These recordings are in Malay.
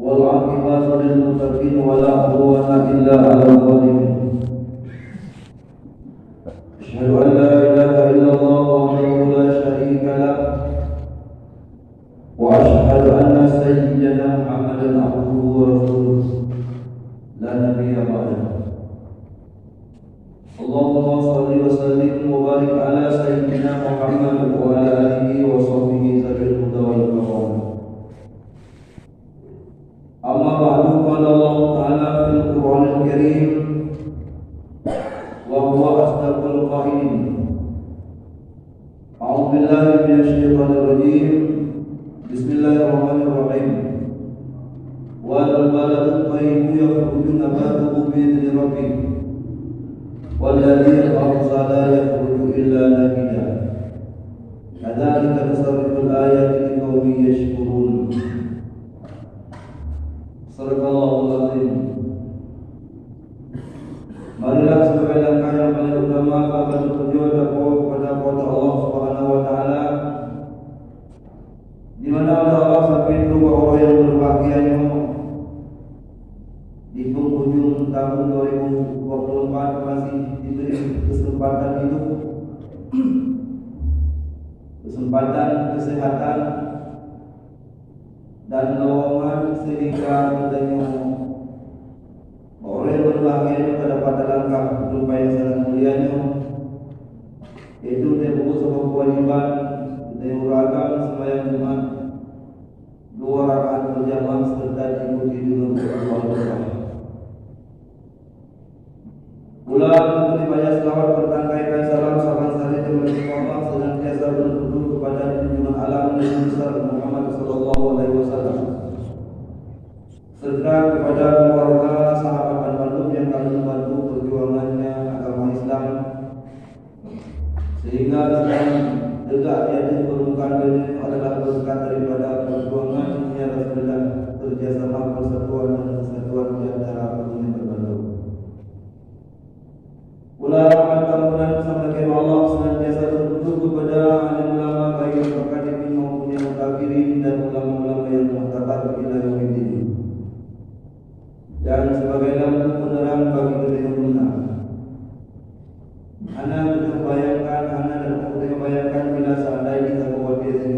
والعاقبة للمتقين ولا عدوان إلا على الظالمين. أشهد أن لا إله إلا الله وحده لا شريك له، وأشهد أن سيدنا محمدا عبده ورسوله لا نبي بعده. اللهم صل وسلم وبارك على سيدنا محمد وعلى آله وصحبه ذوي الهدى والكرام. أما بعد، قال الله تعالى في القرآن الكريم وهو أصدق القائلين: أعوذ بالله من الشيطان الرجيم، بسم الله الرحمن الرحيم. والبلد الطيب يخرج نباته بإذن ربه والذي الأرض لا يخرج إلا نكدا كذلك نصرف الآيات لقوم يشكرون. Sadaqallahul azim. Marilah sebagai langkah yang paling utama akan bertujuan kepada Allah Subhanahu wa taala, di mana Allah sampai dua orang yang berbahagianya di penghujung tahun 2024 masih diberi kesempatan hidup, kesempatan kesehatan dan lowongan sehingga kita oleh berbahagia pada langkah berupa yang sangat mulianya, yaitu terbukti sebuah kewajiban dari ragam sembahyang Jumat 2 rakaat berjamaah serta diikuti dengan berdoa bersama. Pula untuk banyak selawat bertangkaikan salam sari kepada Allah senantiasa bertujuan kepada junjungan alam Nabi besar Muhammad sallallahu alaihi wasallam, serta kepada keluarga, sahabat dan bandung yang telah membantu perjuangannya agama Islam sehingga Islam tegak di atas permukaan dunia adalah berkat daripada perjuangan yang sudah kerjasama persatuan dan kesatuan di antara dunia berbandung. Pula rahmat ampunan sampai Allah senantiasa tertuju kepada alim ulama baik yang akademik maupun yang mutakirin dan ulama-ulama yang muhtabar ila yaumiddin, dan sebagai lampu penerang bagi dunia dunia. Ana membayangkan bila seandainya kita buat biasa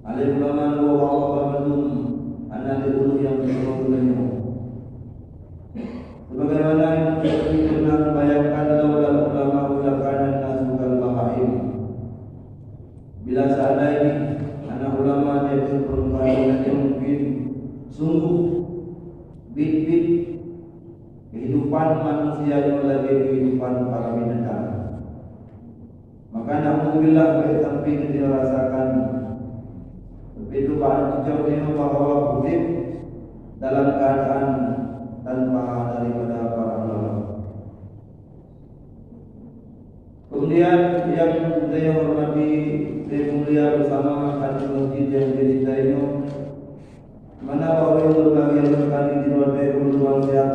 alim ulama bahwa Allah berbentuk ana dibunuh yang berbentuk. Sebagaimana yang kita pernah membayangkan laulah ulama ulakanan nasukal bahaim. Bila seandainya anak ulama dia perempuan yang mungkin sungguh bit-bit kehidupan manusia yang lebih kehidupan para binatang. Maka alhamdulillah kita tidak rasakan kehidupan jauhnya bahwa hidup dalam keadaan tanpa daripada para ulama. Kemudian yang saya hormati, saya mulia bersama hadirin masjid yang dicintai, mana orang yang sekali di luar dari kebutuhan sehat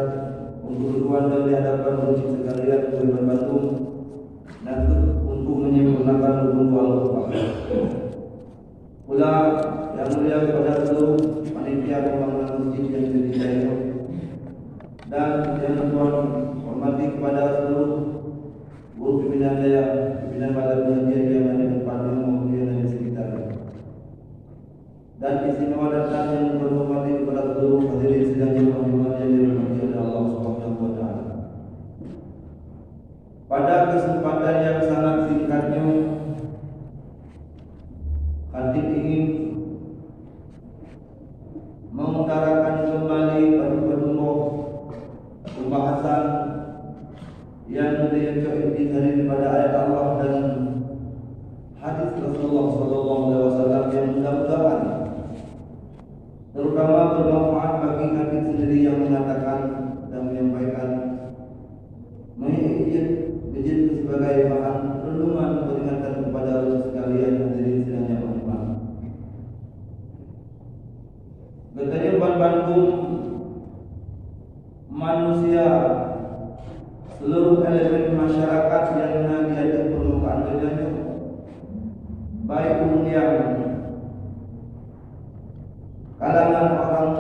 untuk kebutuhan dan di hadapan masjid sekalian untuk membantu dan untuk menyempurnakan kebutuhan Allah. Pula yang mulia kepada seluruh panitia pembangunan masjid yang dicintai dan yang Tuhan hormati kepada seluruh guru pimpinan pimpinan badan pengajian yang ada di depan maupun yang ada di sekitarnya, dan istimewa datang yang berhormati kepada seluruh hadirin sidang jemaah yang dirahmati oleh Allah Subhanahu wa taala. Pada kesempatan yang sangat singkatnya, Khatib ingin mengutarakan kembali pembahasan yang terdiri pada ayat Allah dan hadis Rasulullah sallallahu alaihi wasallam yang mudah-mudahan terutama bermanfaat bagi kami sendiri yang mengatakan dan menyampaikan menjadi sebagai bahan renungan peringatan kepada sekalian hadirin sidang yang berhormat. Katanya Bandung manusia, seluruh elemen masyarakat yang ada di permukaan dunia, baik yang kalangan orang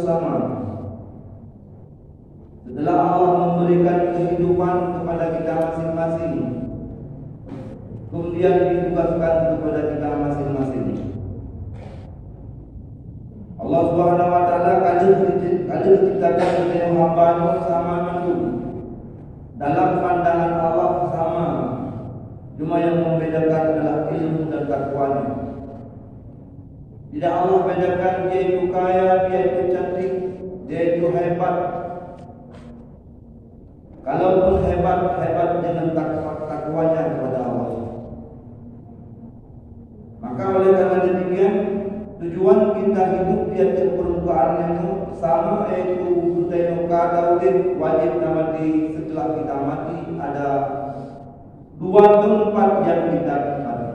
sama. Setelah Allah memberikan kehidupan kepada kita masing-masing, kemudian ditugaskan kepada kita masing-masing. Allah Subhanahu wa taala kali diciptakan dengan hamba sama manusia. Dalam pandangan Allah sama. Cuma yang membedakan adalah ilmu dan takwanya. Tidak Allah bedakan dia itu kaya, dia itu cantik, dia itu hebat. Kalaupun hebat dengan takwanya kepada Allah. Maka oleh karena demikian, tujuan kita hidup di atas permukaan itu sama, yaitu budaya Daud wajib mati. Setelah kita mati ada dua tempat yang kita tempati.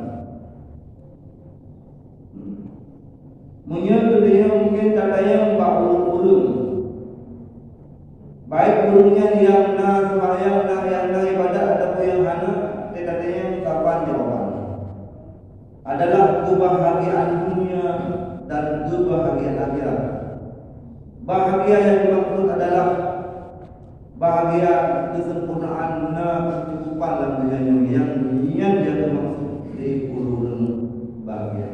Dia mungkin katanya mbak urung. Baik urungnya yang na sembahyang yang na ibadah ada yang hana, katanya kapan jawaban. Adalah kebahagiaan dunia dan kebahagiaan akhirat. Bahagia yang dimaksud adalah bahagia kesempurnaan kecukupan dalam dunia yang dia dimaksud di ulul bahagia.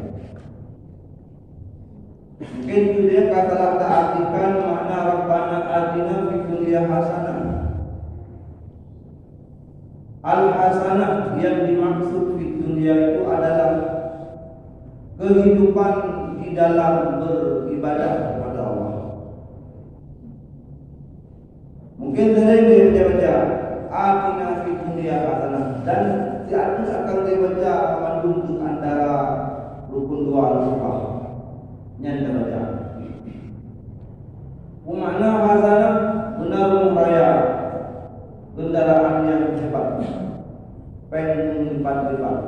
Mungkin itu dia katalah artikan makna Rabbana atina fid dunya hasanah. Al-hasanah yang dimaksud fid dunya itu adalah kehidupan di dalam beribadah kepada Allah. Mungkin sering dia baca atina fid dunya hasanah, dan si artis akan dibaca mengandung antara rukun dua al-rukun yang terbaca. Makna hasanah benar raya, kendaraan yang cepat, lipat-lipat.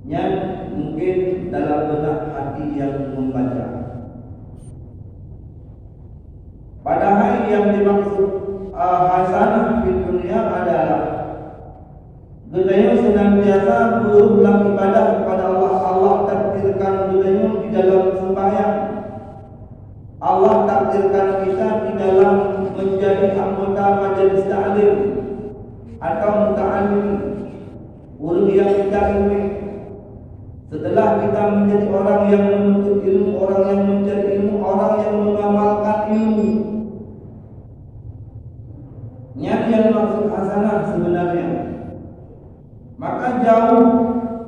Yang mungkin dalam benak hati yang membaca. Padahal yang dimaksud hasanah di dunia adalah Gedayu senantiasa berulang ibadah kepada Allah. Allah takdirkan gedayu di dalam sembahyang. Allah takdirkan kita di dalam menjadi anggota majelis ta'lim atau muta'allim, guru yang kita ilmu. Setelah kita menjadi orang yang menuntut ilmu, orang yang mencari ilmu, orang yang mengamalkan ilmu. Niat yang maksud hasanah sebenarnya. Maka jauh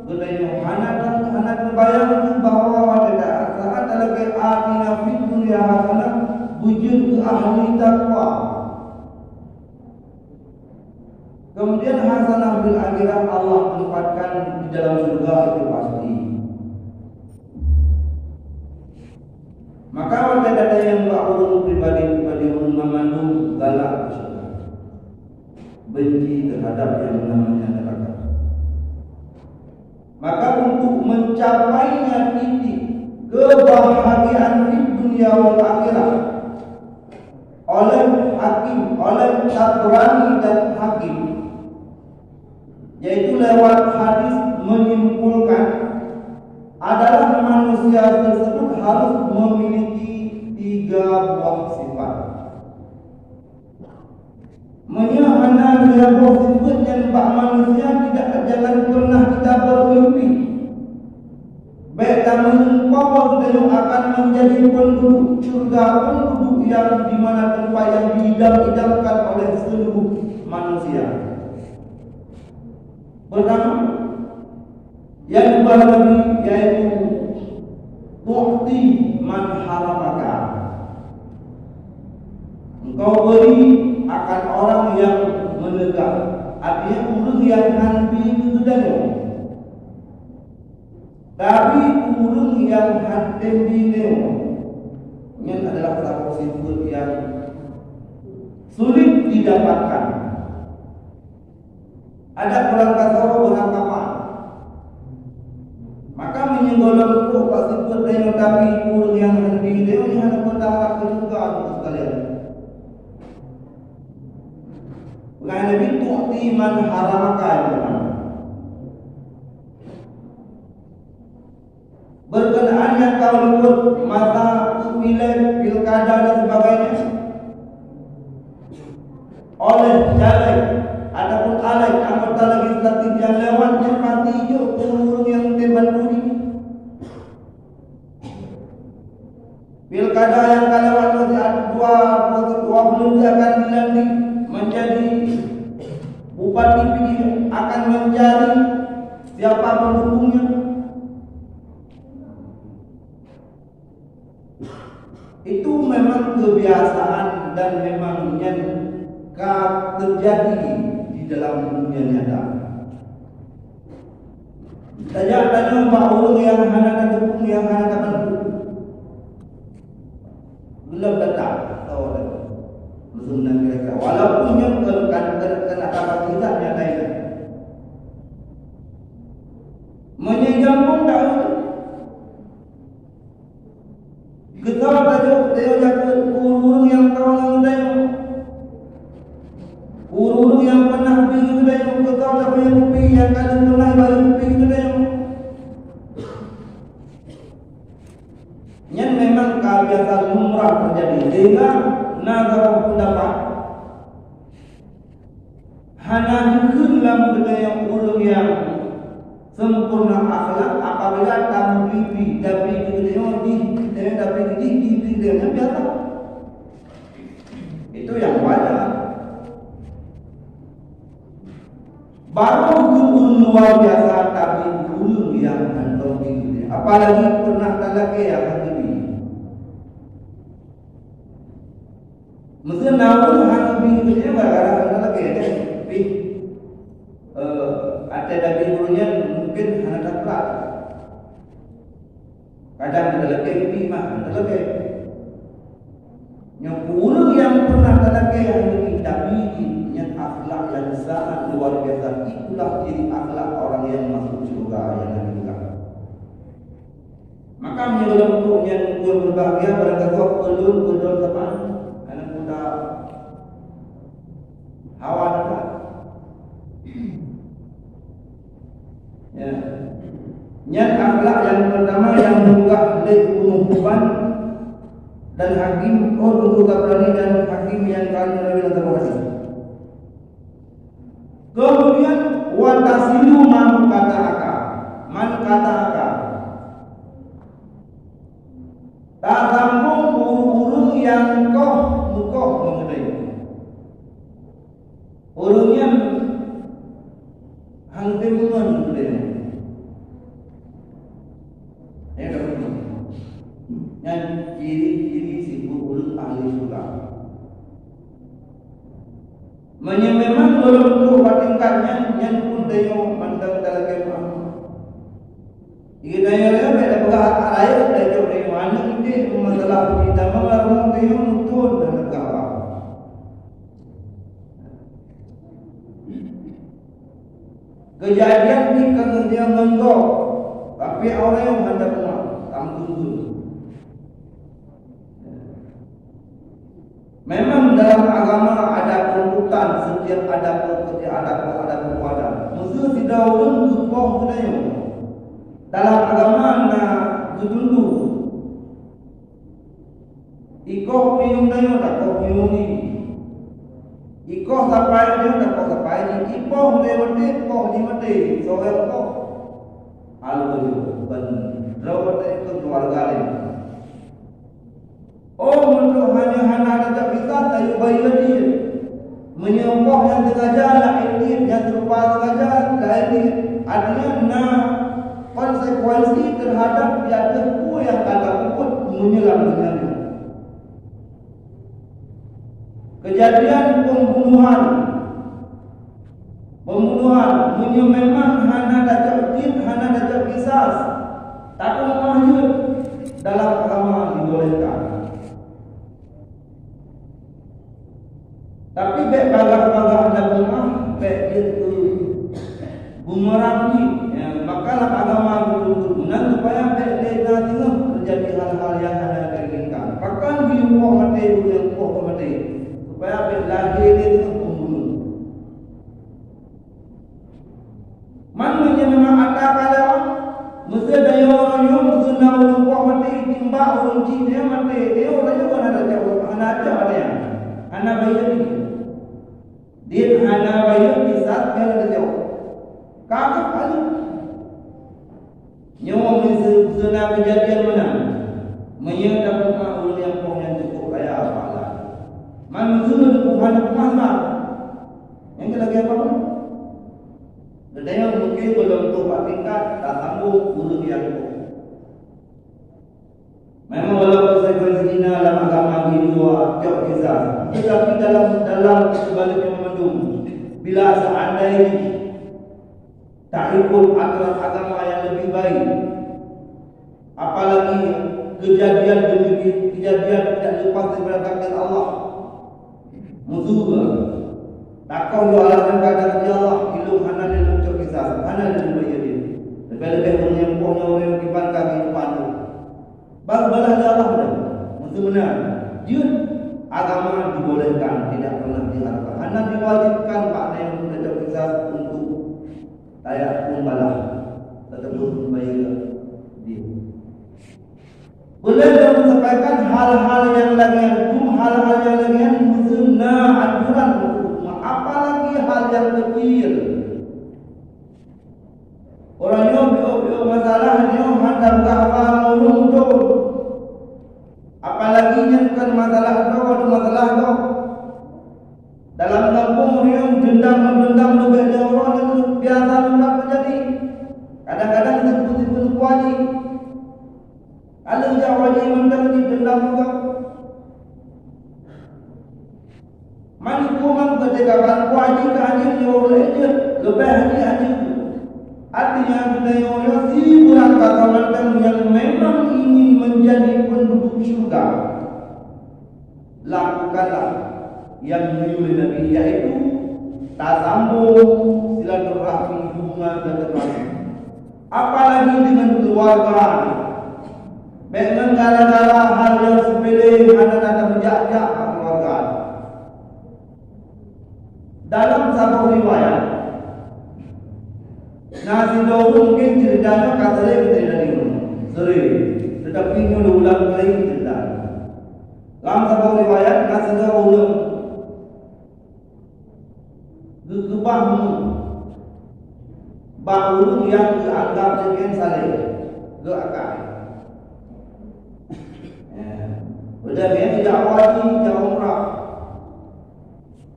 gedayu anak membayangkan bahwa pada saat adalah atina fid dunya hasanah, wujud ke ahli takwa. Kemudian hasanah bil akhirah Allah tempatkan di dalam surga itu pasti. Maka ada yang urung pribadi urung memandung galak benci terhadap yang namanya neraka. Maka untuk mencapainya titik kebahagiaan di dunia wal akhirah oleh hakim, oleh Syahrani dan hakim, yaitu lewat hadis menyimpulkan adalah manusia tersebut harus memiliki 3 buah sifat. Menyahana dia bersifat yang bak manusia tidak jangan pernah kita bermimpi. Baik kami bahwa dia akan menjadi penduduk surga, penduduk yang di mana tempat yang diidam-idamkan oleh seluruh manusia. Pertama, yang berlebih yaitu tu'ti man haramaka. Engkau beri akan orang yang menegak, artinya urung yang hanti itu sudah. Tapi urung yang hatim dineo, ini adalah satu sifat yang sulit didapatkan. Ada orang kasar beranggapan, maka menyegolong itu pak sifat dineo, tapi urung yang hanti dineo ini hanya berharap juga untuk sekalian. Karena itu tu'ti man haramaka. Berkenaan yang kau luput masa pilih pilkada dan sebagainya oleh caleg ataupun caleg anggota legislatif yang lewat yang mati hijau burung yang teban budi. Pilkada yang akan lewat dua belum akan dilantik menjadi bupati pilih akan mencari siapa pendukungnya. Itu memang kebiasaan dan memang yang terjadi di dalam dunia nyata. Tanya Pak Ulung yang hana dukung yang hana bantu belum datang tahu dah belum nak kira walaupun yang kena apa tidak nyata itu menyambung tahu getah tajuk dia jaga urung yang kawan yang urung yang pernah pergi ke dalam getah tapi yang pergi yang kali pernah baru pergi ke dalam yang memang kebiasaan lumrah terjadi sehingga nazar pendapat hanya dalam budaya urung yang sempurna akhlak apabila tamu pipi tapi beliau di dengan biasa itu yang wajar. Baru guru luar biasa tapi guru yang kantong ini apalagi pernah talake yang ini mesti namun hanya bingungnya gara-gara talake ya tapi ada dari gurunya mungkin hanya taklah kadang talake ini mah talake yang guru yang pernah talake yang ini tapi yang akhlak yang sangat luar biasa itulah ciri akhlak orang yang masuk surga yang nanti. Maka menyebelum yang berbahagia pada ketua ulun teman anak muda hawa dekat. Ya. Yang akhlak yang pertama yang membuka lek penuh beban dan hakim untuk berani dan hakim yang kalian lebih terima kasih. Kemudian watasilu man kata akal tak sambung urung yang mukoh mengenai urungnya hangtimungan mengenai yang ciri-ciri si urung ahli surga memang belum tentu tingkatnya yang pun dayo mandang talaga mo. Iki dayo le beda pagka ayo dayo dayo ano hindi masalah kita mga dayo mutun na nagawa. Kejadian di kemudian bentuk tapi orang yang hendak rumah tanggung. Memang dalam agama ada tuntutan setiap ada perbuatan. Mesti tidak ulun tupoh kudayo. Dalam agama na tutundu. Iko piyong dayo tak ko piyong ni. Iko sapai dayo tak ko sapai ni. Ipo mate ko ni mate. Soel ko. Alu ban rawat itu keluarga lain. Oh untuk hanya tak bisa tayu bayi dia menyembah yang sengaja lah ini yang serupa sengaja lah ini artinya konsekuensi terhadap jatuhku yang kata pukul menyelam dengannya. Kejadian pembunuhan memang hana dajab kisah tak mengakhir dalam agama dibolehkan. Tapi baik bagah ada rumah baik itu bumerang ni makalah agama berguna supaya baik dia tengah terjadi hal-hal yang ada diinginkan. Bahkan biuh mati yang mati supaya baik lagi dia tengah pembunuh. Mana memang ada kalau mesti ada orang yang mesti guna orang kuat mati timbak orang Cina mati. Dia orangnya bukan ada jawab, ada yang anak bayar ni. Dia anak bayar di saat yang ada jawab. Kakak kali. Nyawa menzina kejadian mana? Menyatakan orang yang punya cukup kaya apa? Manusia Tuhan Muhammad. Yang lagi apa? Sedangkan mungkin belum tumpah tingkat tak sambung guru yang itu. Memang walaupun konsekuensi dalam agama Hindu jauh kisah, tetapi dalam sebaliknya memandung bila seandainya tak ikut aturan agama yang lebih baik, apalagi kejadian demi kejadian tidak lepas daripada takdir Allah. Musuh tak kau jualan kata dia Allah ilmu hana dan ucap kisah hana dan bayar dia. Lebih-lebih menyempurnya orang yang dibangkang kehidupan itu. Baru balas dia Allah dah. Musuh benar. Dia agama dibolehkan, tidak pernah diharapkan. Hana diwajibkan Pak yang ucap kisah untuk layak membalas tersebut bayar dia. Boleh dia menyampaikan hal-hal yang lagian itu, hal-hal yang lagian sunnah aturan hukum, apalagi hal yang kecil. Orangnya bio masalahnya hendak apa ngurung tu, apalagi yang bukan masalah tu, ada masalah tu. Dalam kampung orang dendam lebih dari orang yang biasa hendak terjadi. Kadang-kadang disebut wajib. Kalau dia wajib menang di dendam juga. Manikuman ketika wajib haji orang itu lebih haji. Artinya budaya orang si bulan kawasan yang memang ingin menjadi penduduk syurga, lakukanlah yang diulis Nabi, yaitu tasambung, silaturahmi, hubungan dan termasuk. Apalagi dengan keluarga. Memang gara-gara hal yang sepele ada menjajak keluarga. Dalam satu riwayat, nasi daun mungkin ceritanya katanya kita dari sering, tetapi ini ulang kali cerita. Dalam satu riwayat nasi daun gebahmu, bahu yang dianggap sekian saleh, gerakkan. Sudah dia tidak wajib yang umrah.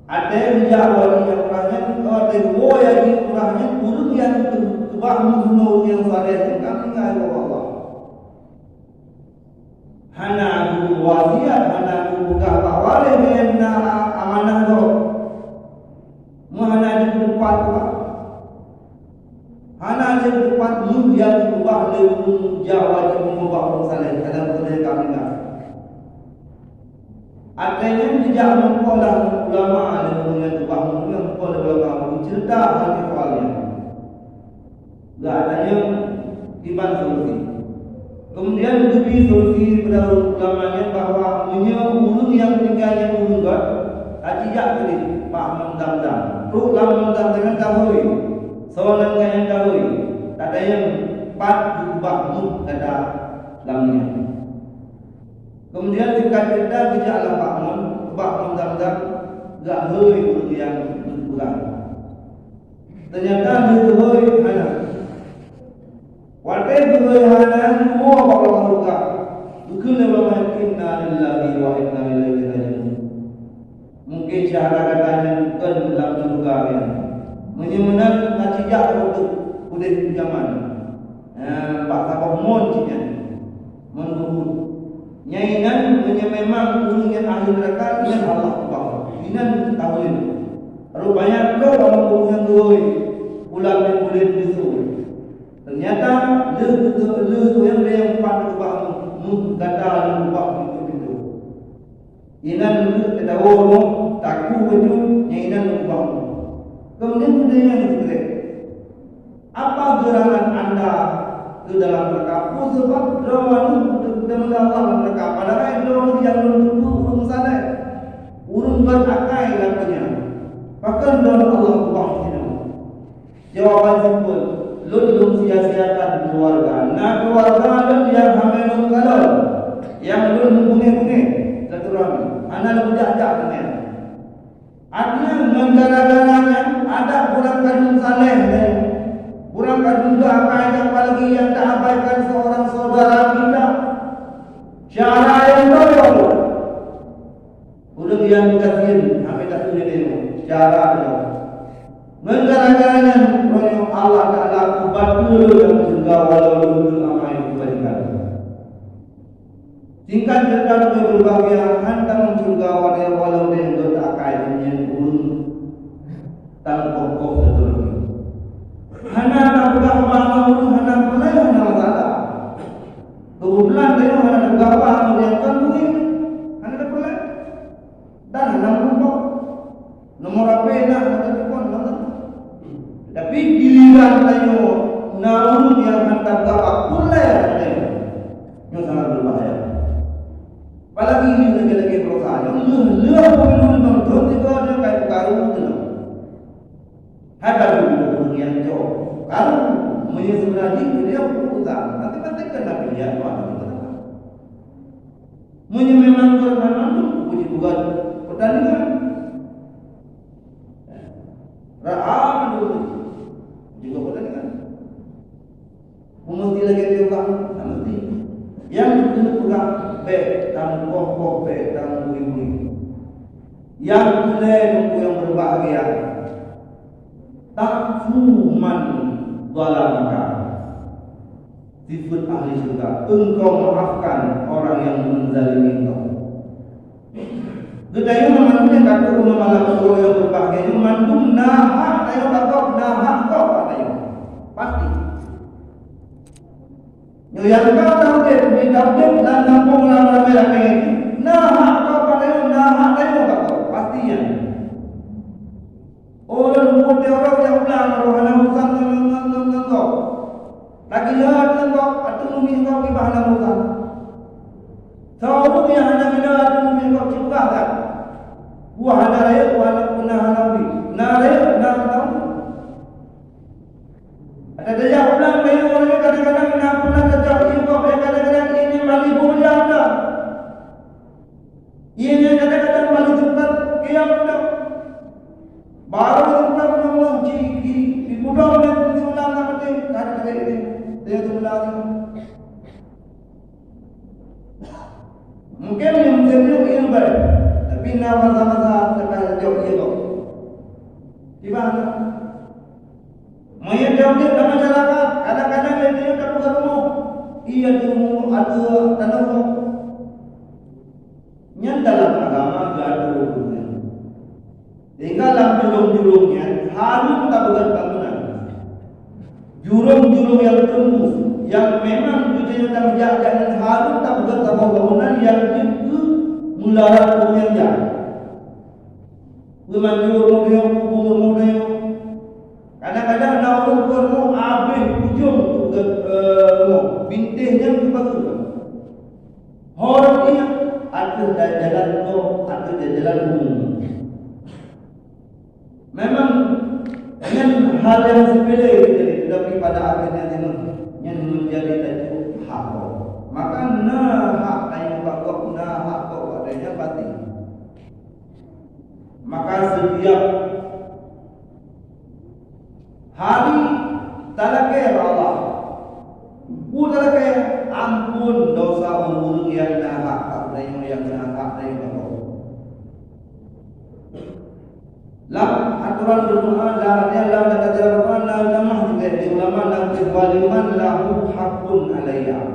Ada yang tidak wajib yang umrahnya, kalau ada dua yang umrahnya, burung yang kebah musuh yang saleh kami ngadu Allah. Hana aku wasiat, hana aku buka bawale dengan amanah tu. Mana di depan tu? Hana di depan mu yang kebah lebih jauh wajib mengubah orang saleh. Dalam kerja kami ngadu. Artinya tidak mempolah ulama ada punya kebangun yang mempolah ulama cerita hal soalnya. Tak adanya tiban solusi. Kemudian lebih solusi pada ulamanya bahawa ulung yang tinggalnya ulung god tidak tadi Pak Mendam. Perlu lama dengan kahoi. Soalan yang kahoi. Tak ada yang pat diubah kata lamnya. Kemudian jika kita bijaklah Pak Mendam gak hoi guru yang berkurang. Ternyata dia hoi hana. Walau hoi hana semua kalau maluka. Bukan lepas inna lillahi wa inna ilaihi raji'un. Mungkin cara katanya bukan dalam surga ya. Menyemenan najijak untuk kulit zaman. Pak Sabah mon cinya. Menurut nyainan memang ulungnya ahli neraka dengan Allah Subhanahu. Inan tahun. Rupanya kau orang ulungnya doi ulang dan kulit bisu. Ternyata le yang pada bangun kata lupa itu. Inan kita tahu takut itu nyainan lupa. Kemudian budaya yang ketiga. Apa gerangan anda ke dalam neraka? Sebab doa dan Allah mereka padahal orang yang menunggu urung sana urung berakai namanya bahkan dalam Allah Subhanahu jawaban simpel lun sia-siakan keluarga. Nah keluarga lun yang hamil kalau yang lun bunyi-bunyi silaturahmi. Anak budak-budak dengan. Artinya menggara-garanya ada kurang kandung saleh dan kurang kandung doakan apalagi yang tak abaikan seorang saudara kita. Cara yang tolong. Udah yang kasihin, sampai tak tulis dia. Cara dia. Menggara-garanya royong Allah Ta'ala kubantu yang surga walau dulu amai kebaikan. Singkat cerita berbahagia hantam surga walau dia tak kaya dengan ulun tanpa kau seterusnya. Hana nak berapa ulun hana pernah hana masalah. Kebetulan dia hana berapa ulun yang kan mungkin hana tak pernah. Dan hana berapa nomor apa nak hana telefon mana. Tapi giliran tayo na ulun yang hantar berapa pula ya. Yang sangat berbahaya. Apalagi ini lagi-lagi perusahaan yang leh pemilu menonton itu ada kayak karung tu. Ada dulu yang jauh. Karung menyesumraji dia perusahaan. Nanti kena pilihan mana kita. Memang bermanfaat tu puji buat pertandingan. Raam dulu juga pertandingan. Mesti lagi dia mesti. Yang kena pegang baik dan pokok baik dan buri-buri. Yang kena nunggu yang berbahagia. Takfuman zalamaka. Sifat ahli surga. Engkau maafkan orang yang menzalimi engkau. Kedayu memandu kata malam surga yang berbahagia. Memandu nahak tayo kata nahak kau katayo. Pasti. Yang kau tahu dia dan kampung ramai-ramai ini. Nahak kau katayo kau. Pastinya. Orang muda orang yang ulang rohana musan dengan kau. Lagi lihat dengan kau atau mungkin kau di bahan musan. Tahu yang hanya lihat mungkin kau juga kan. Wah ada raya, wah ada punah halawi. Nah raya, nah tahu. Ada daya ulang raya orangnya kadang-kadang nak punah kejauh ini kau. Kadang-kadang ini balik boleh ada. Ini kadang-kadang balik tempat kiam dah. Baru tempat nama ciki di budang dan di ulang apa tu? Kadang-kadang ini dia tu ulang. Mungkin yang menjadi ini baik. Tapi nama masa-masa sekarang jauh ia kau. Di mana? Maya jauh dia dalam masyarakat. Kadang-kadang dia tak buka rumah. Ia di rumah ada tanah rumah. Yang dalam agama gaduh. Tinggal dalam jurung-jurungnya harus tak bukan bangunan. Jurung-jurung yang tembus, yang memang tujuannya tak menjaga dan harus tak bukan sama bangunan yang itu mularat yang jahat. Bermanjur dia, kubur dia. Kadang-kadang nak ukur mu habis ujung bintihnya itu bagus. Orang ini ada jalan tu, ada jalan umum. Memang dengan hal yang sepele tetapi pada akhirnya yang menjadi tajuk hak. Maka hak yang bakok hak kau adanya pasti. Maka setiap hari talakai Allah. Talakai ampun dosa umur yang hak adanya yang hak adanya kau. Lam aturan berdoa dalamnya lam kata Al-Quran la namah juga di ulama lam waliman lahu haqqun alaina.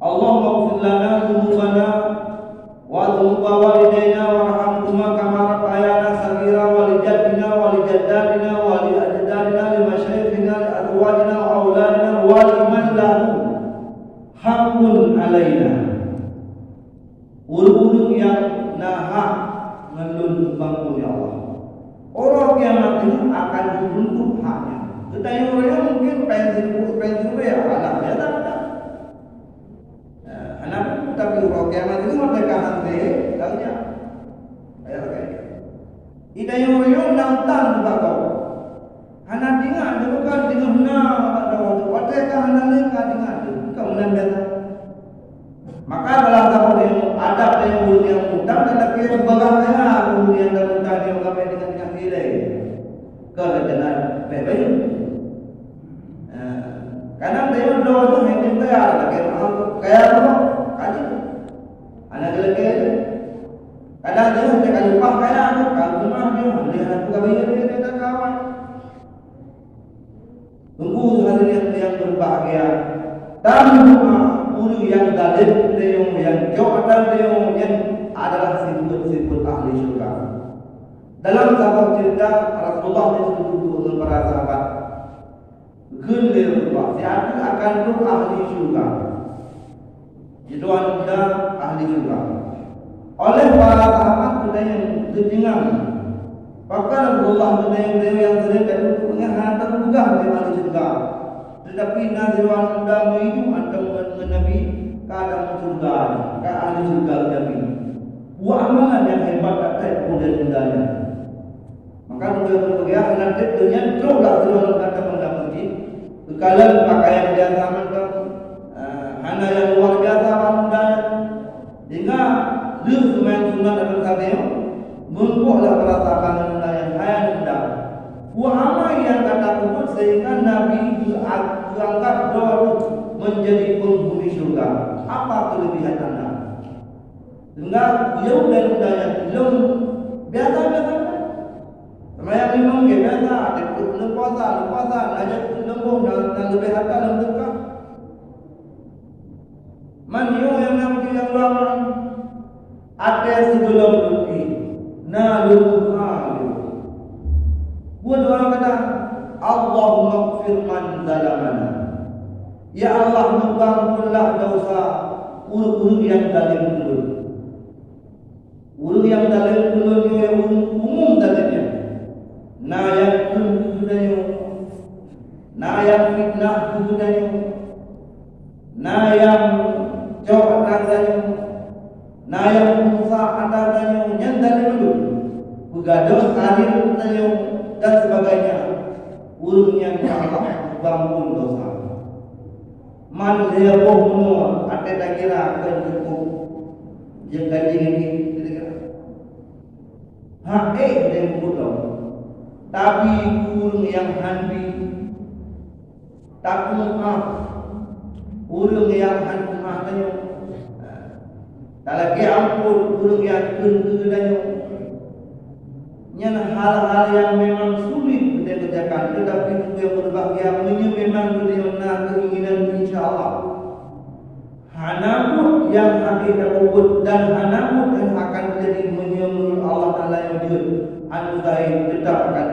Allahumma ighfir lana dhunubana wa dhunuba walidayna warhamhuma kama rabbayana saghira wa li jaddina wa li jaddadina wa li ajdadina li masyayikhina li azwajina wa auladina wa liman lahu haqqun alaina. Ulu-ulu yang nahak menurut bangun ya Allah. Orang kiamat ini akan dituntut haknya. Tetapi orang mungkin pensiun ya anak dia tak ada. Anak tapi orang kiamat ini mereka hantar tahunya. Ayah kayak. Ida yang orang nonton bakau. Anak benar ada waktu pada kahanan leka dengan kau menan biasa. Maka kalau tahu ada yang guru yang mudah dan lagi sebagainya guru yang mudah dia kami dengan nilai kerajaan PBB. Kadang dia berdoa tu hanya kaya lagi kaya apa kaji. Anak lagi kadang dia hanya kaya lupa kaya kalau rumah dia anak kaya dia tak kawan. Tunggu hari yang berbahagia. Dan guru yang dalam yang jauh ada yang adalah sifat-sifat ahli syurga. Dalam sahabat cerita Rasulullah disebut dengan para sahabat gelir siapa akan tuh ahli syurga. Itu anda ahli syurga. Oleh para sahabat sudah yang terjengang. Maka Rasulullah beliau yang sering kata menghantar juga di ahli syurga. Tetapi naziran muda itu antara Nabi kadang surga, ke ahli surga Nabi. Buat amalan yang hebat kata muda-mudanya. Maka beliau berkata nanti dunia teruslah terus kata mendapat kekalan pakaian biasa macam hana yang luar biasa mudanya. Hingga lu semua sunat dan sadeo membuatlah perasaan muda yang hayat muda. Wahai yang kata kubur sehingga Nabi dianggap dulu menjadi penghuni syurga. Apa kelebihan anda? Sehingga beliau dan mudanya belum biasa-biasa. Semayang memang biasa. Lepuasa, ajak lembung dan lebih harta dalam dekat. Manio yang namanya yang lama ada sebelum lebih. Buat orang kata Allahumma gfir man zalamana. Ya Allah mengampunlah dosa urut-urut yang zalim dulu. Urut yang zalim dulu yang umum zalimnya. Na yang kudunayo, na yang fitnah kudunayo, na yang jauh adanya, na yang musa adanya, yang zalim dulu. Begaduh hadir kudunayo dan sebagainya. Urutnya Allah bangun dosa. Man dia bohong ada tak kira akan cukup yang gaji ini kira. Hak dia bodoh. Tapi urung yang hanbi tak maaf. Urung yang hanbi maafnya. Tak lagi ampun urung yang kendudanya. Yang hal-hal yang memang sulit kita kerjakan, tetapi kita berbahagia memang beliau nak keinginan insyaAllah. Hanapun yang kita ubud dan hanapun yang akan menjadi menurut Allah Ta'ala yang dia anusai tetap akan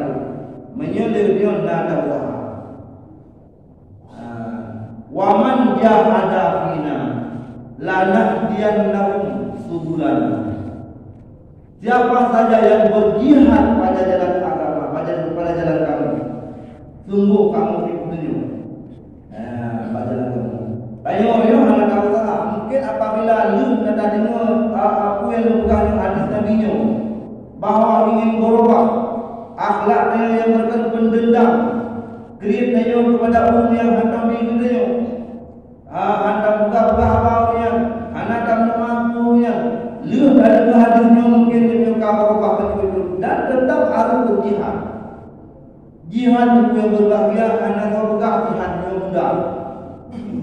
menyelir dia nak ada usaha. Waman jahada fina lanahdiyannahum subulana. Siapa saja yang berjihad pada jalan agama, pada jalan kamu, sungguh kamu ditunjuk. Pada jalan kamu. Ayo anak kamu salah. Mungkin apabila lu kata dengar aku yang bukan hadis Nabi nya, bahawa ingin berubah akhlaknya yang pendendam, kritiknya kepada orang yang hendak mengikuti, hendak buka hawanya, hendak mengakunya. Lu ada hadisnya mungkin dia kamu apa begitu dan tetap harus berjihad. Jihad itu yang berbahagia hanya sebagai jihad yang mudah.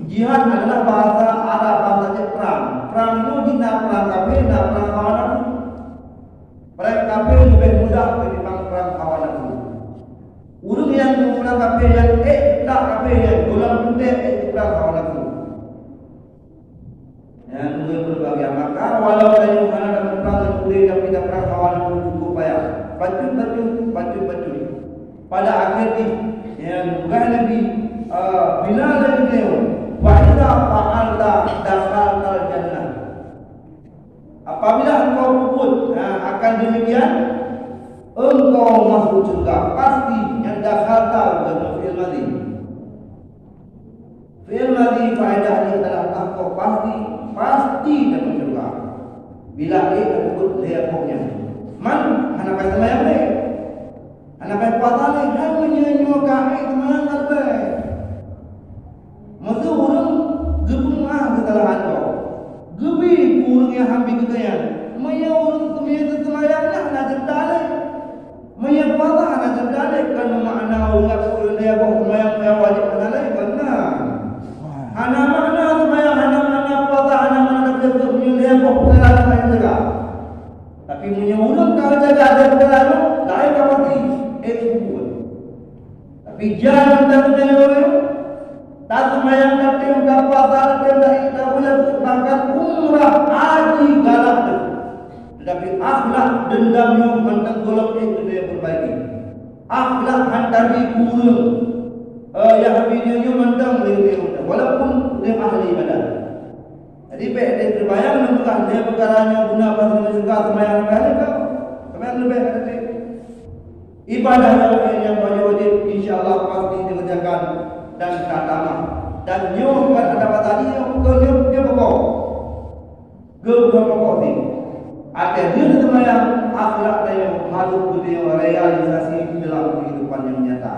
Jihad adalah bahasa Arab, bahasa perang. Perang itu tidak perang kafir, tidak perang kawan aku. Perang kafir lebih mudah ketimbang perang kawan aku. Urung yang perang kafir yang tak kafir yang dalam kuntek itu perang kawan aku. Yang lebih berbahagia maka walau ada yang dalam perang boleh tapi tidak perang kawan aku cukup payah. Baju. Pada akhirnya yang bukan lebih bila lagi dia Fa'idha fa'alta dakhaltal jannah. Apabila engkau kubur akan demikian engkau masuk surga pasti. Yang dakhalta dengan fi'il madhi. Fi'il madhi faedahnya adalah engkau pasti dapat surga. Bila ia kubur dia pokoknya man anak kata yang baik anak puasa ni hanya nyoka semangat baik. Tapi jangan tahu tak semayang tapi berapa saat dari boleh bahkan umrah haji galak tu. Tetapi akhlak dendam yang mentang golok itu dia perbaiki. Akhlak hantari kurung. Yang habisnya mentang dia walaupun dia ahli ibadah. Jadi baik dia terbayang bukan dia perkaranya guna pasal juga semayang kali kau. Semayang lebih hati. Ibadah yang wajib insya-Allah pasti dikerjakan dan katama dan nyom kan ada tadi yang ke pokok ni ada dia semayang akhlak yang harus realisasi dalam kehidupan yang nyata.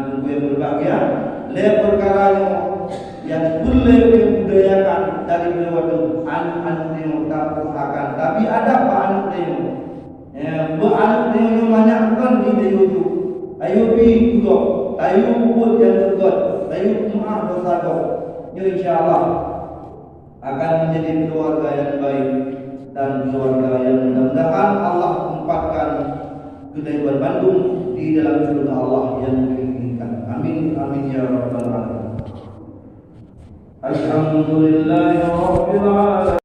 Tunggu yang berbahagia le perkara yang boleh dibudayakan dari beliau anu yang tak akan tapi ada apa anu yang anu yang banyakkan di YouTube ayo pi juga ayo buat yang tegot ayo maaf dosa kau ya insyaallah akan menjadi keluarga yang baik dan keluarga yang mudah-mudahan Allah tempatkan kedai Bandung di dalam surga Allah yang diinginkan. Amin amin ya rabbal alamin. Alhamdulillahirabbil alamin.